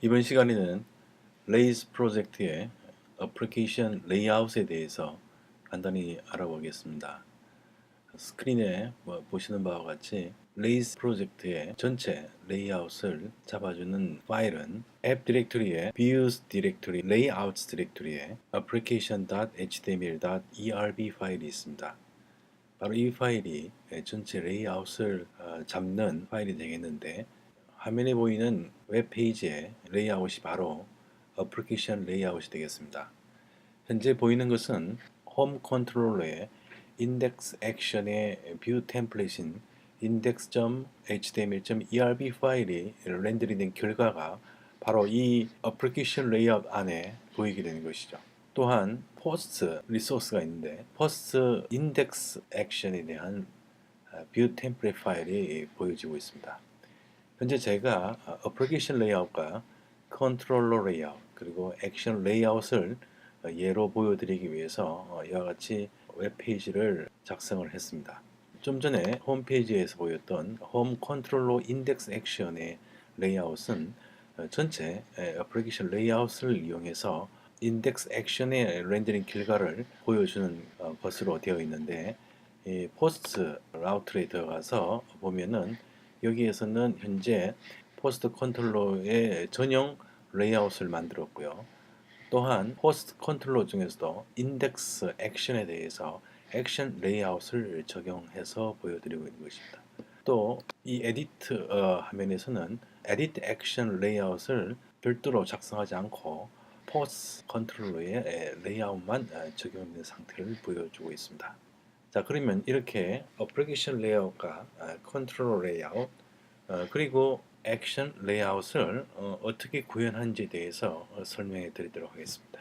이번 시간에는 레이스 프로젝트의 어플리케이션 레이아웃에 대해서 간단히 알아보겠습니다. 스크린에 보시는 바와 같이 레이스 프로젝트의 전체 레이아웃을 잡아주는 파일은 앱 디렉토리의 views 디렉토리, layouts 디렉토리에 application.html.erb 파일이 있습니다. 바로 이 파일이 전체 레이아웃을 잡는 파일이 되겠는데, 화면에 보이는 웹페이지의 레이아웃이 바로 어플리케이션 레이아웃이 되겠습니다. 현재 보이는 것은 홈 컨트롤러의 인덱스 액션의 뷰 템플릿인 index.html.erb 파일이 렌더링된 결과가 바로 이 어플리케이션 레이아웃 안에 보이게 되는 것이죠. 또한 포스트 리소스가 있는데 포스트 인덱스 액션에 대한 뷰 템플릿 파일이 보여지고 있습니다. 현재 제가 어플리케이션 레이아웃과 컨트롤러 레이아웃 그리고 액션 레이아웃을 예로 보여드리기 위해서 이와 같이 웹페이지를 작성을 했습니다. 좀 전에 홈페이지에서 보였던 홈 컨트롤러 인덱스 액션의 레이아웃은 전체 어플리케이션 레이아웃을 이용해서 인덱스 액션의 렌더링 결과를 보여주는 것으로 되어 있는데, 이 포스트 라우트에 들어가서 보면은 여기에서는 현재 포스트 컨트롤러의 전용 레이아웃을 만들었고요. 또한 포스트 컨트롤러 중에서도 인덱스 액션에 대해서 액션 레이아웃을 적용해서 보여드리고 있는 것입니다. 또 이 에디트 화면에서는 에디트 액션 레이아웃을 별도로 작성하지 않고 포스트 컨트롤러의 레이아웃만 적용된 상태를 보여주고 있습니다. 자, 그러면 이렇게 어플리케이션 레이아웃과 컨트롤러 레이아웃 그리고 액션 레이아웃을 어떻게 구현하는지에 대해서 설명해 드리도록 하겠습니다.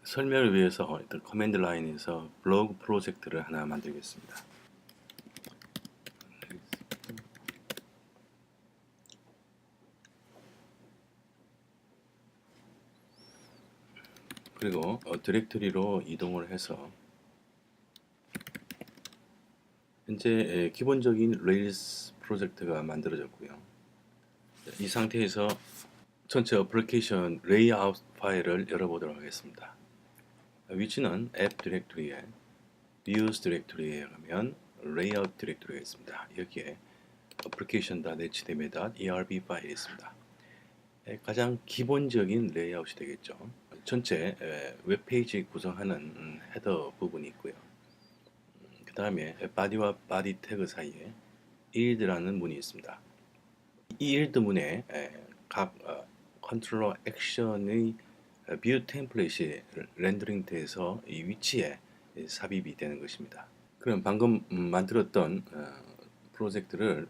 설명을 위해서 일단 커맨드 라인에서 블로그 프로젝트를 하나 만들겠습니다. 그리고 디렉토리로 이동을 해서 현재 기본적인 레일스 프로젝트가 만들어졌고요. 이 상태에서 전체 어플리케이션 레이아웃 파일을 열어보도록 하겠습니다. 위치는 앱 디렉토리에 views 디렉토리에 가면 layout 디렉토리가 있습니다. 여기에 application.html.erb 파일이 있습니다. 가장 기본적인 레이아웃이 되겠죠. 전체 웹페이지 구성하는 헤더 부분이 있고요. 그 다음에 body와 body 태그 사이에 일드라는 문이 있습니다. 이 일드 문에 각 컨트롤러 액션의 뷰 템플릿이 렌더링 돼서 이 위치에 삽입이 되는 것입니다. 그럼 방금 만들었던 프로젝트를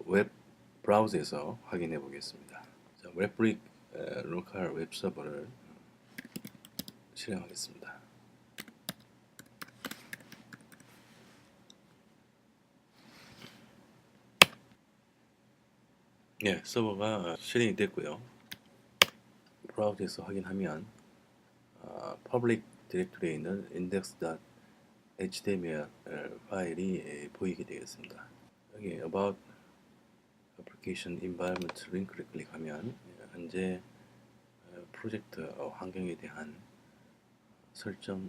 웹 브라우저에서 확인해 보겠습니다. 자, 웹브릭 로컬 웹 서버를 실행하겠습니다. 네, 서버가 실행이 됐고요. 브라우저에서 확인하면 퍼블릭 디렉토리에 있는 index.html 파일이 보이게 되겠습니다. 여기 about application environment 링크를 클릭하면 현재 프로젝트 환경에 대한 설정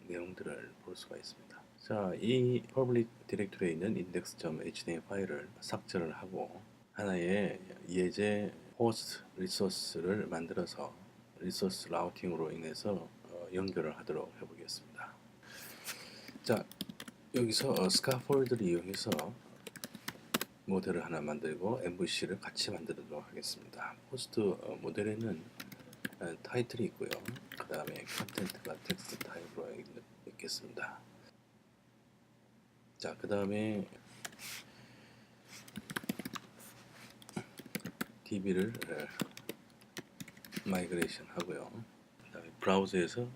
내용들을 볼 수가 있습니다. 자, 이 퍼블릭 디렉토리에 있는 index.html 파일을 삭제를 하고 하나의 예제 호스트 리소스를 만들어서 리소스 라우팅으로 인해서 연결을 하도록 해보겠습니다. 자, 여기서 스카폴드를 이용해서 모델을 하나 만들고 MVC를 같이 만들도록 하겠습니다. 호스트 모델에는 타이틀이 있고요. 그 다음에 컨텐트가 텍스트 타입으로 있겠습니다. 자, 그 다음에 DB를 마이그레이션 하고요. 그 다음에 브라우저에서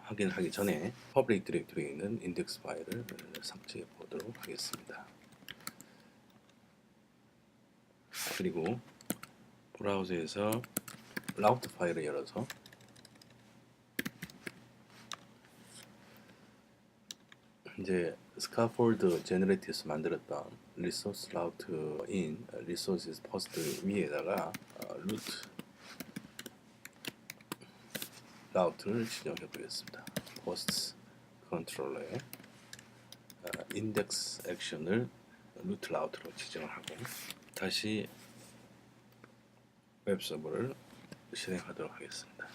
확인하기 전에 퍼블릭 디렉토리에 있는 인덱스 파일을 삭제해 보도록 하겠습니다. 그리고 브라우저에서 라우트 파일을 열어서 이제 스카폴드 제너레이트에서 만들었던 리소스 라우트인 리소스 포스트 위에다가 루트 라우트를 지정해 보겠습니다. 포스트 컨트롤러에 인덱스 액션을 루트 라우트로 지정을 하고 다시 웹 서버를 실행하도록 하겠습니다.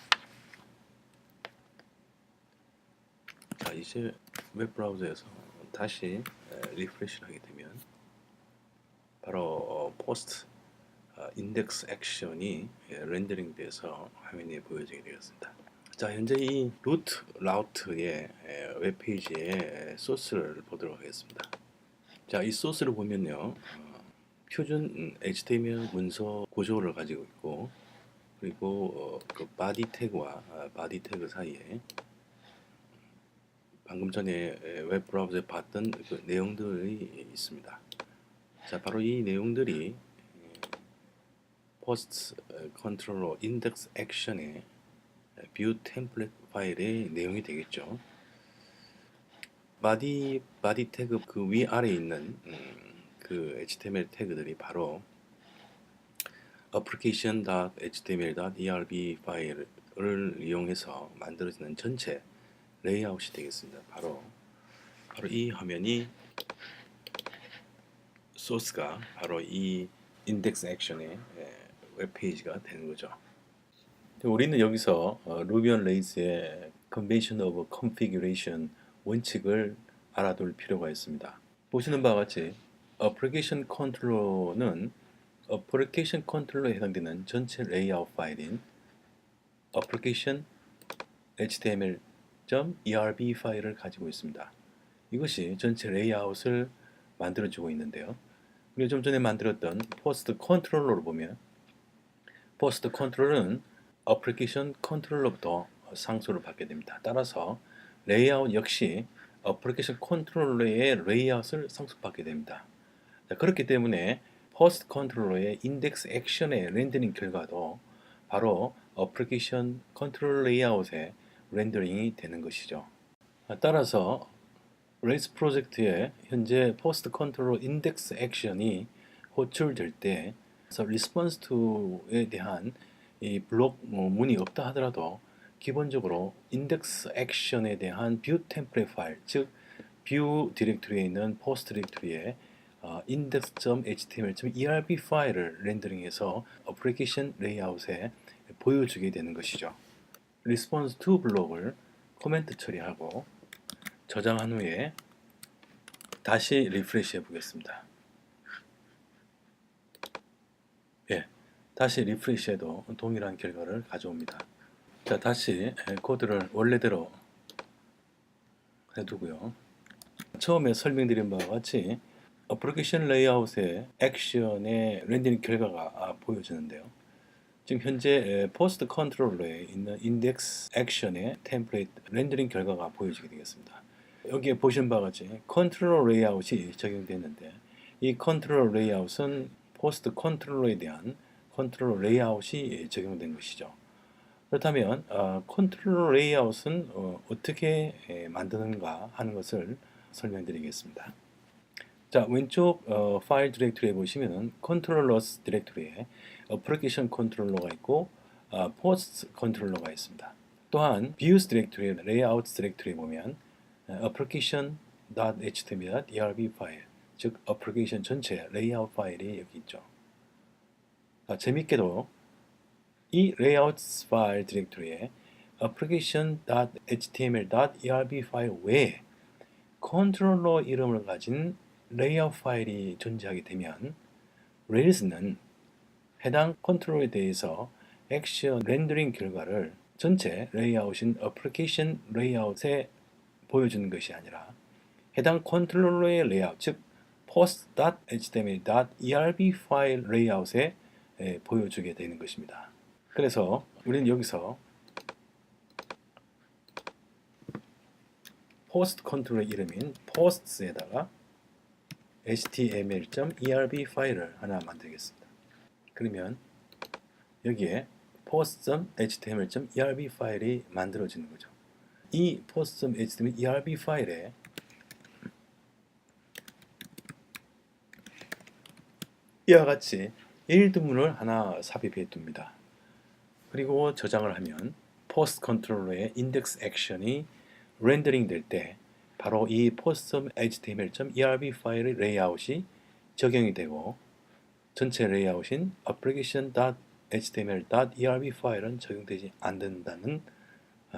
자, 이제 웹 브라우저에서 다시 리프레시를 하게 되면 바로 포스트 인덱스 액션이 렌더링 돼서 화면에 보여지게 되었습니다. 자, 현재 이 루트 라우트의 웹페이지의 소스를 보도록 하겠습니다. 자, 이 소스를 보면요, 표준 HTML 문서 구조를 가지고 있고, 그리고 그 바디 태그와 바디 태그 사이에 방금 전에 웹 브라우저에 봤던 그 내용들이 있습니다. 자, 바로 이 내용들이 포스트 컨트롤러 인덱스 액션의 뷰 템플릿 파일의 내용이 되겠죠. 바디 태그 그 위아래에 있는 그 HTML 태그들이 바로 application.html.erb 파일을 이용해서 만들어지는 전체 레이아웃이 되겠습니다. 바로 이 화면이 소스가 바로 이 인덱스 액션의 웹페이지가 되는 거죠. 우리는 여기서 Ruby on Rails의 Convention of Configuration 원칙을 알아둘 필요가 있습니다. 보시는 바와 같이 Application Controller는 Application Controller에 해당되는 전체 레이아웃 파일인 Application html.erb 파일을 가지고 있습니다. 이것이 전체 레이아웃을 만들어주고 있는데요. 우리가 좀 전에 만들었던 포스트 컨트롤러를 보면 포스트 컨트롤러는 어플리케이션 컨트롤러부터 상소를 받게 됩니다. 따라서 레이아웃 역시 어플리케이션 컨트롤러의 레이아웃을 상속받게 됩니다. 자, 그렇기 때문에 포스트 컨트롤러의 인덱스 액션의 렌더링 결과도 바로 어플리케이션 컨트롤러 레이아웃의 렌더링이 되는 것이죠. 따라서 레이스 프로젝트에 현재 포스트 컨트롤러 인덱스 액션이 호출될 때 리스폰스 투에 대한 이 블록 문이 없다 하더라도 기본적으로 인덱스 액션에 대한 뷰 템플릿 파일, 즉 뷰 디렉토리에 있는 포스트 디렉토리에 index.html.erb 파일을 렌더링해서 어플리케이션 레이아웃에 보여주게 되는 것이죠. 리스폰스 투 블록을 코멘트 처리하고 저장한 후에 다시 리프레시 해 보겠습니다. 예, 다시 리프레시해도 동일한 결과를 가져옵니다. 자, 다시 코드를 원래대로 해두고요. 처음에 설명드린 바와 같이 어플리케이션 레이아웃의 액션의 렌더링 결과가 보여지는데요. 지금 현재 포스트 컨트롤러에 있는 인덱스 액션의 템플릿 렌더링 결과가 보여지게 되겠습니다. 여기에 보시는 바와 같이 컨트롤러 레이아웃이 적용됐는데 이 컨트롤러 레이아웃은 포스트 컨트롤러에 대한 컨트롤러 레이아웃이 적용된 것이죠. 그렇다면 컨트롤러 레이아웃은 어떻게 만드는가 하는 것을 설명드리겠습니다. 자, 왼쪽 파일 디렉토리에 보시면 컨트롤러스 디렉토리에 어플리케이션 컨트롤러가 있고 포스트 컨트롤러가 있습니다. 또한 views 디렉토리, 레이아웃 디렉토리에 보면 application.html.erb 파일, 즉 어플리케이션 전체 레이아웃 파일이 여기 있죠. 재밌게도 이 레이아웃 파일 디렉토리에 application.html.erb 파일 외에 컨트롤러 이름을 가진 레이아웃 파일이 존재하게 되면 레일스는 해당 컨트롤러에 대해서 액션 렌더링 결과를 전체 레이아웃인 어플리케이션 레이아웃에 보여주는 것이 아니라 해당 컨트롤러의 레이아웃, 즉 post.html.erb 파일 레이아웃에 보여주게 되는 것입니다. 그래서 우리는 여기서 포스트 컨트롤러 이름인 post에다가 html.erb 파일을 하나 만들겠습니다. 그러면 여기에 post.html.erb 파일이 만들어지는 거죠. 이 post.html.erb 파일에 이와 같이 1등분을 하나 삽입해 둡니다. 그리고 저장을 하면 포스트 컨트롤러의 인덱스 액션이 렌더링 될 때 바로 이 post.html.erb 파일의 레이아웃이 적용이 되고 전체 레이아웃인 application.html.erb 파일은 적용되지 않는다는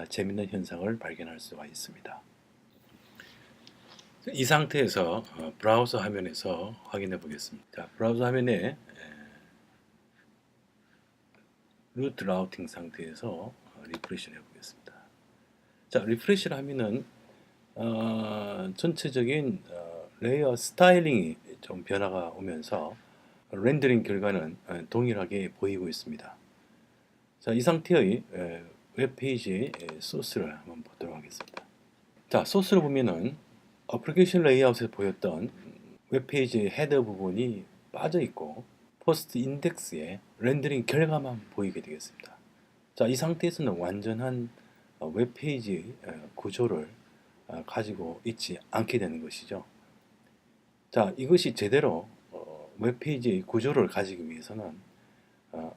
재밌는 현상을 발견할 수가 있습니다. 이 상태에서 브라우저 화면에서 확인해 보겠습니다. 자, 브라우저 화면에 루트 라우팅 상태에서 리프레시를 해보겠습니다. 자, 리프레시를 하면은 전체적인 레이어 스타일링이 좀 변화가 오면서 렌더링 결과는 동일하게 보이고 있습니다. 자, 이 상태의 웹페이지 소스를 한번 보도록 하겠습니다. 자, 소스를 보면은 어플리케이션 레이아웃에서 보였던 웹페이지 헤더 부분이 빠져 있고 포스트 인덱스에 렌더링 결과만 보이게 되겠습니다. 자, 이 상태에서는 완전한 웹페이지 구조를 가지고 있지 않게 되는 것이죠. 자, 이것이 제대로 웹페이지의 구조를 가지기 위해서는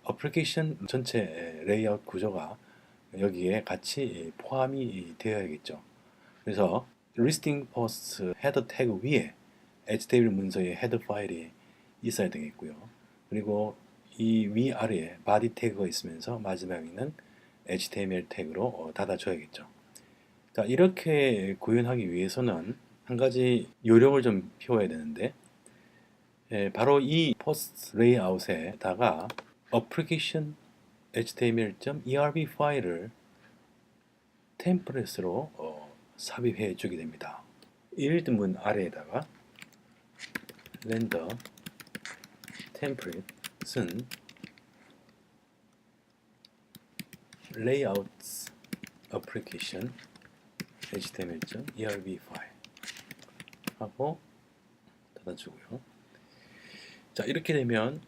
어플리케이션 전체 레이아웃 구조가 여기에 같이 포함이 되어야겠죠. 그래서 리스팅 포스트 헤더 태그 위에 HTML 문서의 헤더 파일이 있어야 되겠고요. 그리고 이 위아래에 바디 태그가 있으면서 마지막에는 HTML 태그로 닫아줘야겠죠. 자, 이렇게 구현하기 위해서는 한 가지 요령을 좀 피워야 되는데 바로 이 포스트 레이아웃에다가 application html.erb 파일을 템플릿으로 삽입해 주게 됩니다. 일드문 아래에다가 렌더 템플릿은 layouts application html.erb 파일 하고 닫아주고요. 자, 이렇게 되면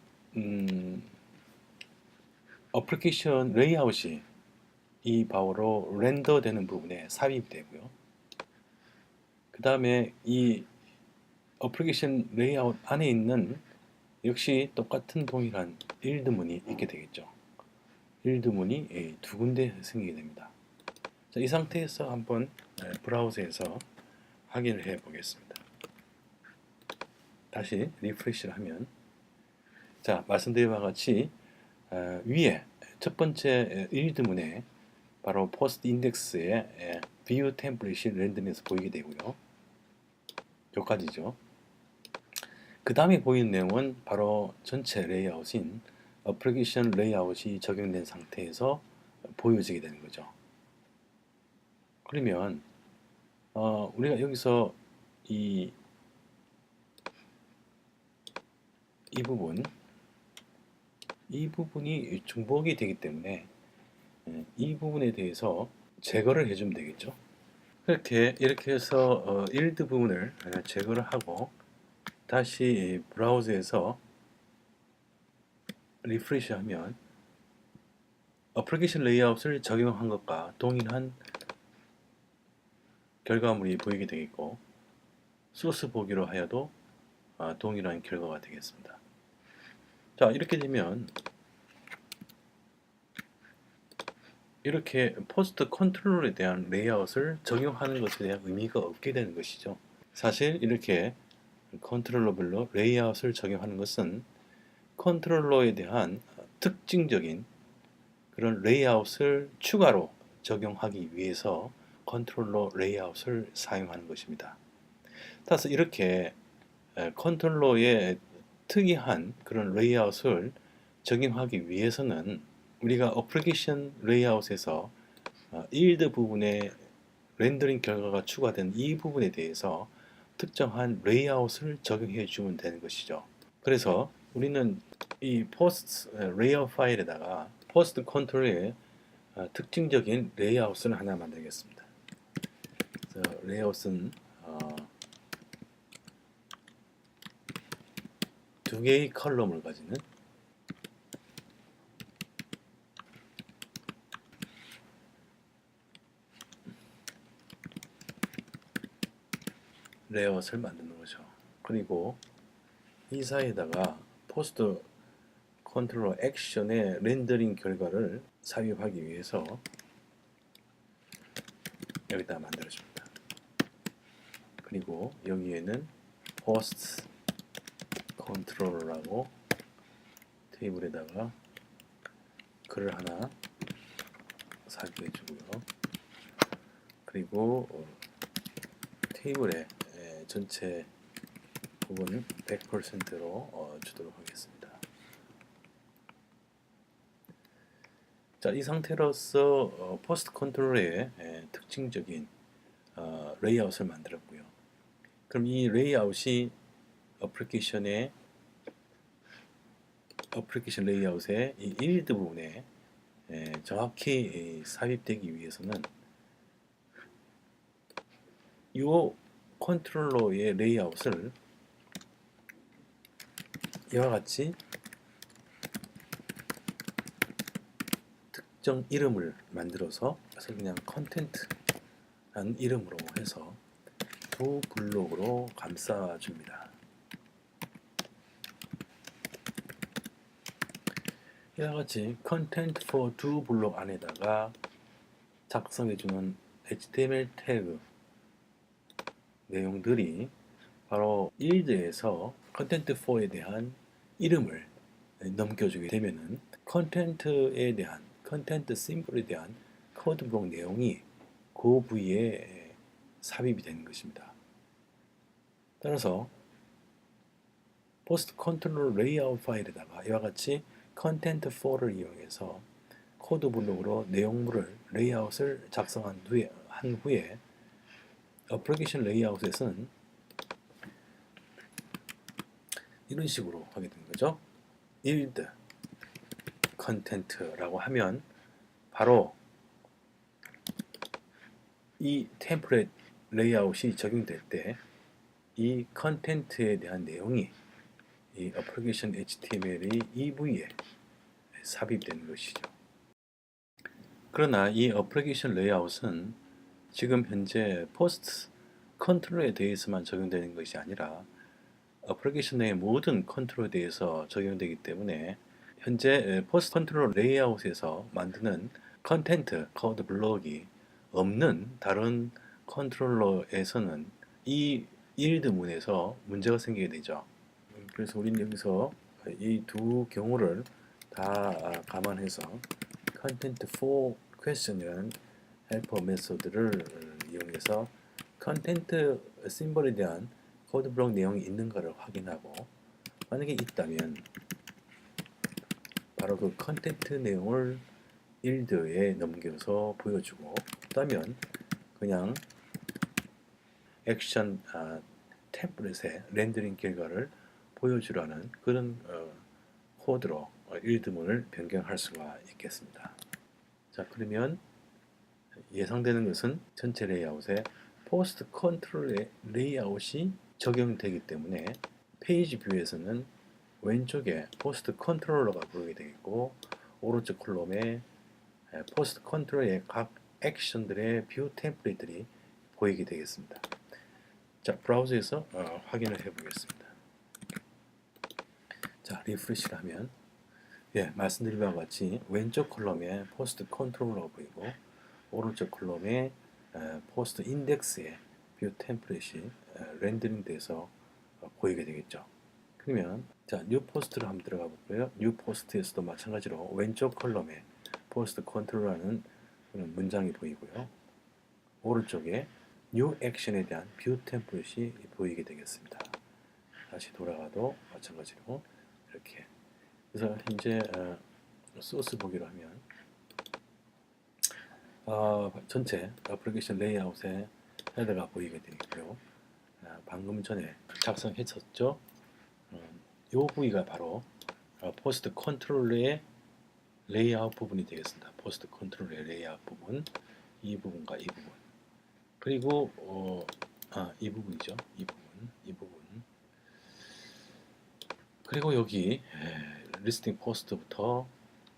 어플리케이션 레이아웃이 이 바로 렌더 되는 부분에 삽입되고요. 그 다음에 이 어플리케이션 레이아웃 안에 있는 역시 똑같은 동일한 일드문이 있게 되겠죠. 일드문이 두 군데 생기게 됩니다. 자, 이 상태에서 한번 브라우저에서 확인을 해 보겠습니다. 다시 리프레시를 하면 자, 말씀드린 바와 같이 위에 첫 번째 일드문에 바로 포스트 인덱스에 view 템플릿이 렌더링해서 보이게 되고요. 여기까지죠. 그 다음에 보이는 내용은 바로 전체 레이아웃인 어플리케이션 레이아웃이 적용된 상태에서 보여지게 되는 거죠. 그러면 우리가 여기서 이 부분이 중복이 되기 때문에 이 부분에 대해서 제거를 해주면 되겠죠. 이렇게 해서 일드 부분을 제거를 하고 다시 브라우저에서 리프레시 하면 어플리케이션 레이아웃을 적용한 것과 동일한 결과물이 보이게 되겠고 소스 보기로 하여도 동일한 결과가 되겠습니다. 자, 이렇게 되면 이렇게 포스트 컨트롤에 대한 레이아웃을 적용하는 것에 대한 의미가 없게 되는 것이죠. 사실 이렇게 컨트롤러별로 레이아웃을 적용하는 것은 컨트롤러에 대한 특징적인 그런 레이아웃을 추가로 적용하기 위해서 컨트롤러 레이아웃을 사용하는 것입니다. 따라서 이렇게 컨트롤러의 특이한 그런 레이아웃을 적용하기 위해서는 우리가 어플리케이션 레이아웃에서 일드 부분에 렌더링 결과가 추가된 이 부분에 대해서 특정한 레이아웃을 적용해 주면 되는 것이죠. 그래서 우리는 이 포스트 레이아웃 파일에다가 포스트 컨트롤의 특징적인 레이아웃을 하나 만들겠습니다. 그래서 레이아웃은 두 개의 컬럼을 가지는 레이아웃을 만드는 거죠. 그리고 이 사이에다가 포스트 컨트롤러 액션의 렌더링 결과를 삽입하기 위해서 여기다 만들어줍니다. 그리고 여기에는 post controller라고 테이블에다가 글을 하나 삽입해 주고요. 그리고 테이블의 전체 부분 100%로 주도록 하겠습니다. 자, 이 상태로서 포스트 컨트롤의 특징적인 레이아웃을 만들었고요. 그럼 이 레이아웃이 어플리케이션 레이아웃의 이 일드 부분에 정확히 삽입되기 위해서는 이 컨트롤러의 레이아웃을 이와 같이 특정 이름을 만들어서 그냥 컨텐트라는 이름으로 해서 두 블록으로 감싸줍니다. 이와 같이 content for 두 블록 안에다가 작성해주는 HTML 태그 내용들이 바로 일드에서 content for에 대한 이름을 넘겨주게 되면은 컨텐트에 대한 컨텐트 심볼에 대한 코드 블록 내용이 그 부위에 삽입이 되는 것입니다. 따라서 포스트 컨트롤 레이아웃 파일에다가 이와 같이 컨텐트 4를 이용해서 코드 블록으로 내용물을 레이아웃을 작성한 후에 어플리케이션 레이아웃에서는 이런 식으로 하게 된 거죠. build content라고 하면 바로 이 템플릿 레이아웃이 적용될 때 이 컨텐트에 대한 내용이 이 어플리케이션 HTML이 이 부위에 삽입되는 것이죠. 그러나 이 어플리케이션 레이아웃은 지금 현재 포스트 컨트롤에 대해서만 적용되는 것이 아니라 어플리케이션의 모든 컨트롤에 대해서 적용되기 때문에 현재 포스트 컨트롤 레이아웃에서 만드는 컨텐트 코드 블록이 없는 다른 컨트롤러에서는 이 일드문에서 문제가 생기게 되죠. 그래서 우리는 여기서 이 두 경우를 다 감안해서 content for question이라는 헬퍼 메소드를 이용해서 컨텐트 심볼에 대한 코드 블록 내용이 있는가를 확인하고 만약에 있다면 바로 그 컨텐트 내용을 일드에 넘겨서 보여주고 없다면 그냥 액션 템플릿의 렌더링 결과를 보여주라는 그런 코드로 일드문을 변경할 수가 있겠습니다. 자, 그러면 예상되는 것은 전체 레이아웃에 포스트 컨트롤의 레이아웃이 적용되기 때문에 페이지 뷰에서는 왼쪽에 포스트 컨트롤러가 보이게 되겠고 오른쪽 콜럼에 포스트 컨트롤의 각 액션들의 뷰 템플릿들이 보이게 되겠습니다. 자, 브라우저에서 확인을 해 보겠습니다. 자, 리프레시를 하면 말씀드린 바와 같이 왼쪽 컬럼에 포스트 컨트롤러가 보이고 오른쪽 컬럼에 포스트 인덱스의 뷰 템플릿이 렌더링 돼서 보이게 되겠죠. 그러면 자, 뉴 포스트를 한번 들어가 볼까요? 뉴 포스트에서도 마찬가지로 왼쪽 컬럼에 포스트 컨트롤러라는 그런 문장이 보이고요. 오른쪽에 뉴 액션에 대한 뷰 템플릿이 보이게 되겠습니다. 다시 돌아가도 마찬가지로 이렇게. 그래서 현재 소스 보기로 하면 전체 어플리케이션 레이아웃에 헤더가 보이게 되겠고요. 방금 전에 작성했었죠. 이 부위가 바로 포스트 컨트롤러의 레이아웃 부분이 되겠습니다. 포스트 컨트롤러의 레이아웃 부분, 이 부분과 이 부분, 그리고 이 부분이죠. 이 부분. 그리고 여기 리스팅 포스트부터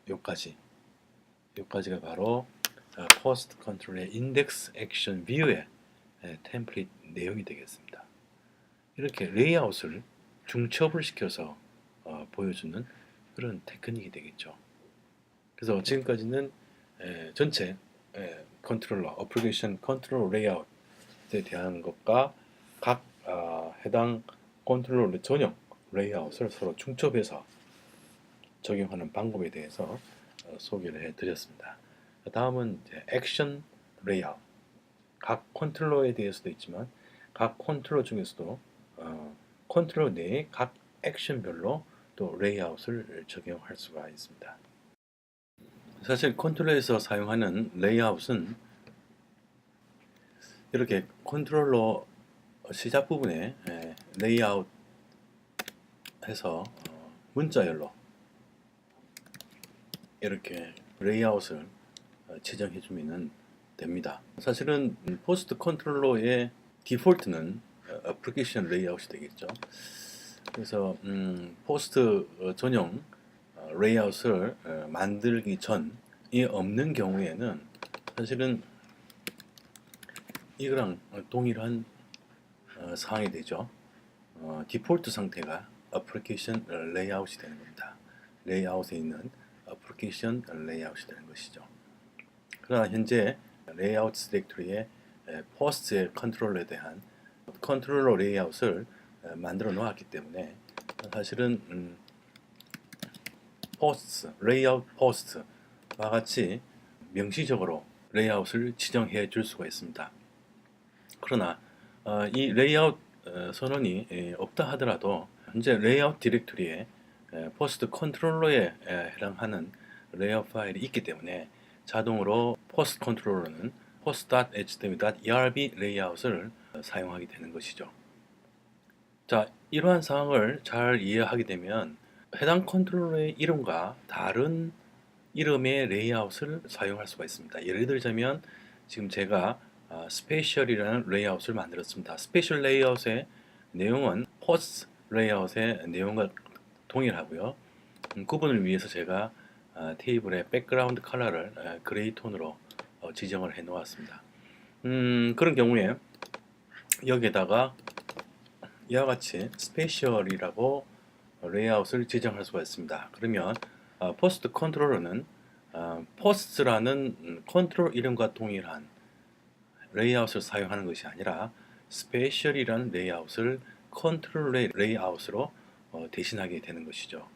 여기까지가 바로 포스트 컨트롤의 인덱스 액션 뷰의 템플릿 내용이 되겠습니다. 이렇게 레이아웃을 중첩을 시켜서 보여주는 그런 테크닉이 되겠죠. 그래서 지금까지는 전체 컨트롤러, 어플리케이션 컨트롤 레이아웃에 대한 것과 각 해당 컨트롤러 전용 레이아웃을 서로 중첩해서 적용하는 방법에 대해서 소개를 해드렸습니다. 다음은 이제 액션 레이아웃. 각 컨트롤러에 대해서도 있지만 각 컨트롤러 중에서도 컨트롤러 내에 각 액션별로 또 레이아웃을 적용할 수가 있습니다. 사실 컨트롤러에서 사용하는 레이아웃은 이렇게 컨트롤러 시작 부분에 레이아웃 해서 문자열로 이렇게 레이아웃을 지정해 주면 됩니다. 사실은 포스트 컨트롤러의 디폴트는 어플리케이션 레이아웃이 되겠죠. 그래서 포스트 전용 레이아웃을 만들기 전이 없는 경우에는 사실은 이거랑 동일한 사항이 되죠. 디폴트 상태가 어플리케이션 레이아웃이 되는 겁니다. 레이아웃에 있는 어플리케이션 레이아웃이 되는 것이죠. 그러나 현재 레이아웃 디렉토리에 포스트의 컨트롤러에 대한 컨트롤러 레이아웃을 만들어 놓았기 때문에 사실은 포스트, 레이아웃 포스트와 같이 명시적으로 레이아웃을 지정해 줄 수가 있습니다. 그러나 이 레이아웃 선언이 없다 하더라도 현재 레이아웃 디렉토리에 포스트 컨트롤러에 해당하는 레이아웃 파일이 있기 때문에 자동으로 포스트 컨트롤러는 post.html.erb 레이아웃을 사용하게 되는 것이죠. 자, 이러한 상황을 잘 이해하게 되면 해당 컨트롤러의 이름과 다른 이름의 레이아웃을 사용할 수가 있습니다. 예를 들자면 지금 제가 스페셜이라는 레이아웃을 만들었습니다. 스페셜 레이아웃의 내용은 포스트 레이아웃의 내용과 동일하고요. 구분을 위해서 제가 테이블의 백그라운드 컬러를 그레이 톤으로 지정을 해 놓았습니다. 그런 경우에 여기에다가 이와 같이 스페셜이라고 레이아웃을 지정할 수가 있습니다. 그러면 포스트 컨트롤러는 포스트라는 컨트롤 이름과 동일한 레이아웃을 사용하는 것이 아니라 스페셜이라는 레이아웃을 컨트롤 레이아웃으로 대신하게 되는 것이죠.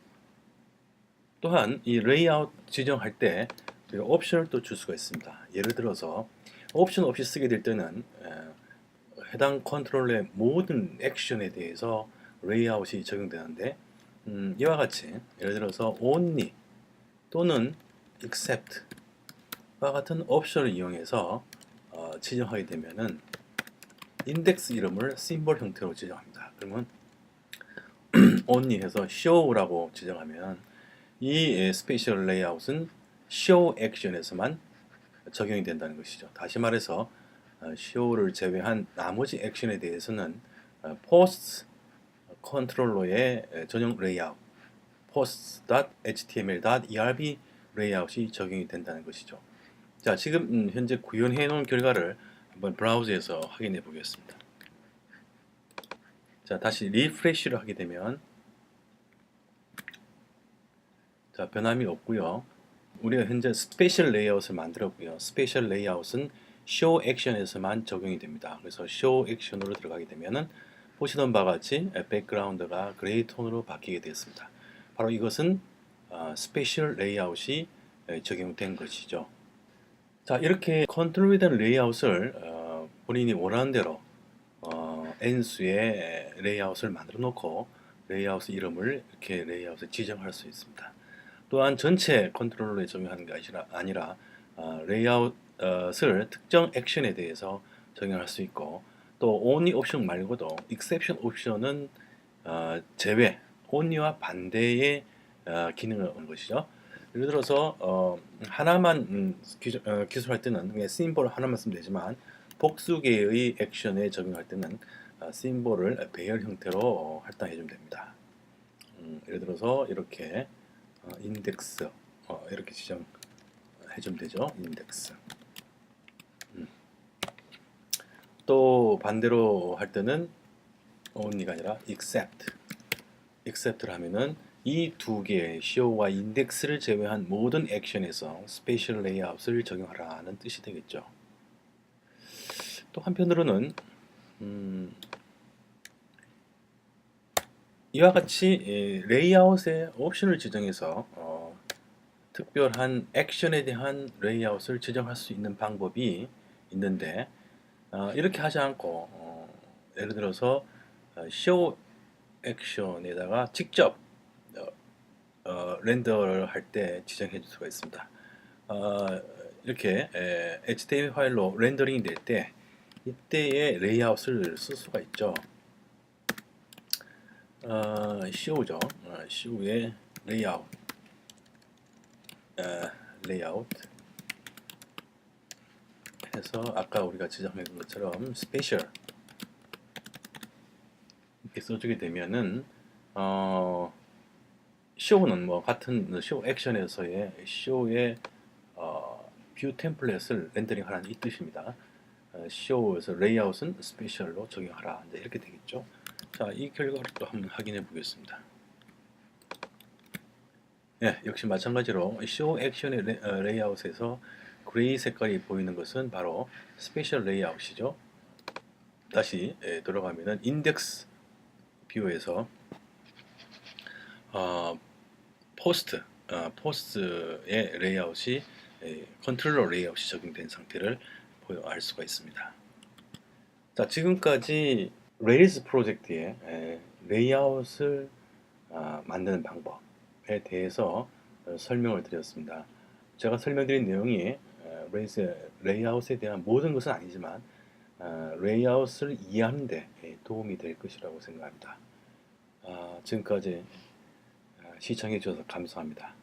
또한 이 레이아웃 지정할 때 옵션을 또 줄 수가 있습니다. 예를 들어서 옵션 없이 쓰게 될 때는 해당 컨트롤러의 모든 액션에 대해서 레이아웃이 적용되는데 이와 같이 예를 들어서 only 또는 except와 같은 옵션을 이용해서 지정하게 되면은 인덱스 이름을 심볼 형태로 지정합니다. 그러면 only 해서 show라고 지정하면 이 스페셜 레이아웃은 show 액션에서만 적용이 된다는 것이죠. 다시 말해서 show를 제외한 나머지 액션에 대해서는 post 컨트롤러의 전용 레이아웃 post.html.erb 레이아웃이 적용이 된다는 것이죠. 자, 지금 현재 구현해 놓은 결과를 한번 브라우저에서 확인해 보겠습니다. 자, 다시 리프레시를 하게 되면 자, 변함이 없고요. 우리가 현재 스페셜 레이아웃을 만들었고요. 스페셜 레이아웃은 show 액션에서만 적용이 됩니다. 그래서 show 액션으로 들어가게 되면은 보시던 바와 같이 백그라운드가 그레이 톤으로 바뀌게 되었습니다. 바로 이것은 스페셜 레이아웃이 적용된 것이죠. 자, 이렇게 컨트롤된 레이아웃을 본인이 원하는 대로 n수의 레이아웃을 만들어 놓고 레이아웃 이름을 이렇게 레이아웃에 지정할 수 있습니다. 또한 전체 컨트롤러에 적용하는 게 아니라 레이아웃을 특정 액션에 대해서 적용할 수 있고 또 only 옵션 말고도 exception 옵션은 제외, only와 반대의 기능을 하는 것이죠. 예를 들어서 하나만 기술할 때는 그냥 심볼 하나만 쓰면 되지만 복수 개의 액션에 적용할 때는 심볼을 배열 형태로 할당해 주면 됩니다. 예를 들어서 이렇게 인덱스 이렇게 지정해 주면 되죠. 인덱스. 또 반대로 할 때는 only가 아니라 except를 하면은 이 두 개의 show와 index를 제외한 모든 액션에서 스페셜 레이아웃을 적용하라는 뜻이 되겠죠. 또 한편으로는 이와 같이 레이아웃의 옵션을 지정해서 특별한 액션에 대한 레이아웃을 지정할 수 있는 방법이 있는데 이렇게 하지 않고 예를 들어서 show 액션에다가 직접 렌더를 할 때 지정해 줄 수가 있습니다. 이렇게 HTML 파일로 렌더링이 될 때 이때의 레이아웃을 쓸 수가 있죠. show죠. show의 레이아웃, 레이아웃 해서 아까 우리가 지정했던 것처럼 스페셜 이렇게 써주게 되면은 show는 뭐 같은 show 액션에서의 show의 뷰 템플릿을 렌더링 하라는 이 뜻입니다. show에서 레이아웃은 스페셜로 적용하라. 이제 이렇게 되겠죠. 자, 이 결과를 또 한번 확인해 보겠습니다. 예, 역시 마찬가지로 show 액션의 레이아웃에서 그레이 색깔이 보이는 것은 바로 스페셜 레이아웃이죠. 다시 돌아가면은 인덱스 뷰에서 포스트의 레이아웃이 컨트롤러 레이아웃이 적용된 상태를 알 수가 있습니다. 자, 지금까지 레일스 프로젝트의 레이아웃을 만드는 방법에 대해서 설명을 드렸습니다. 제가 설명드린 내용이 레일스 레이아웃에 대한 모든 것은 아니지만 레이아웃을 이해하는 데 도움이 될 것이라고 생각합니다. 지금까지 시청해 주셔서 감사합니다.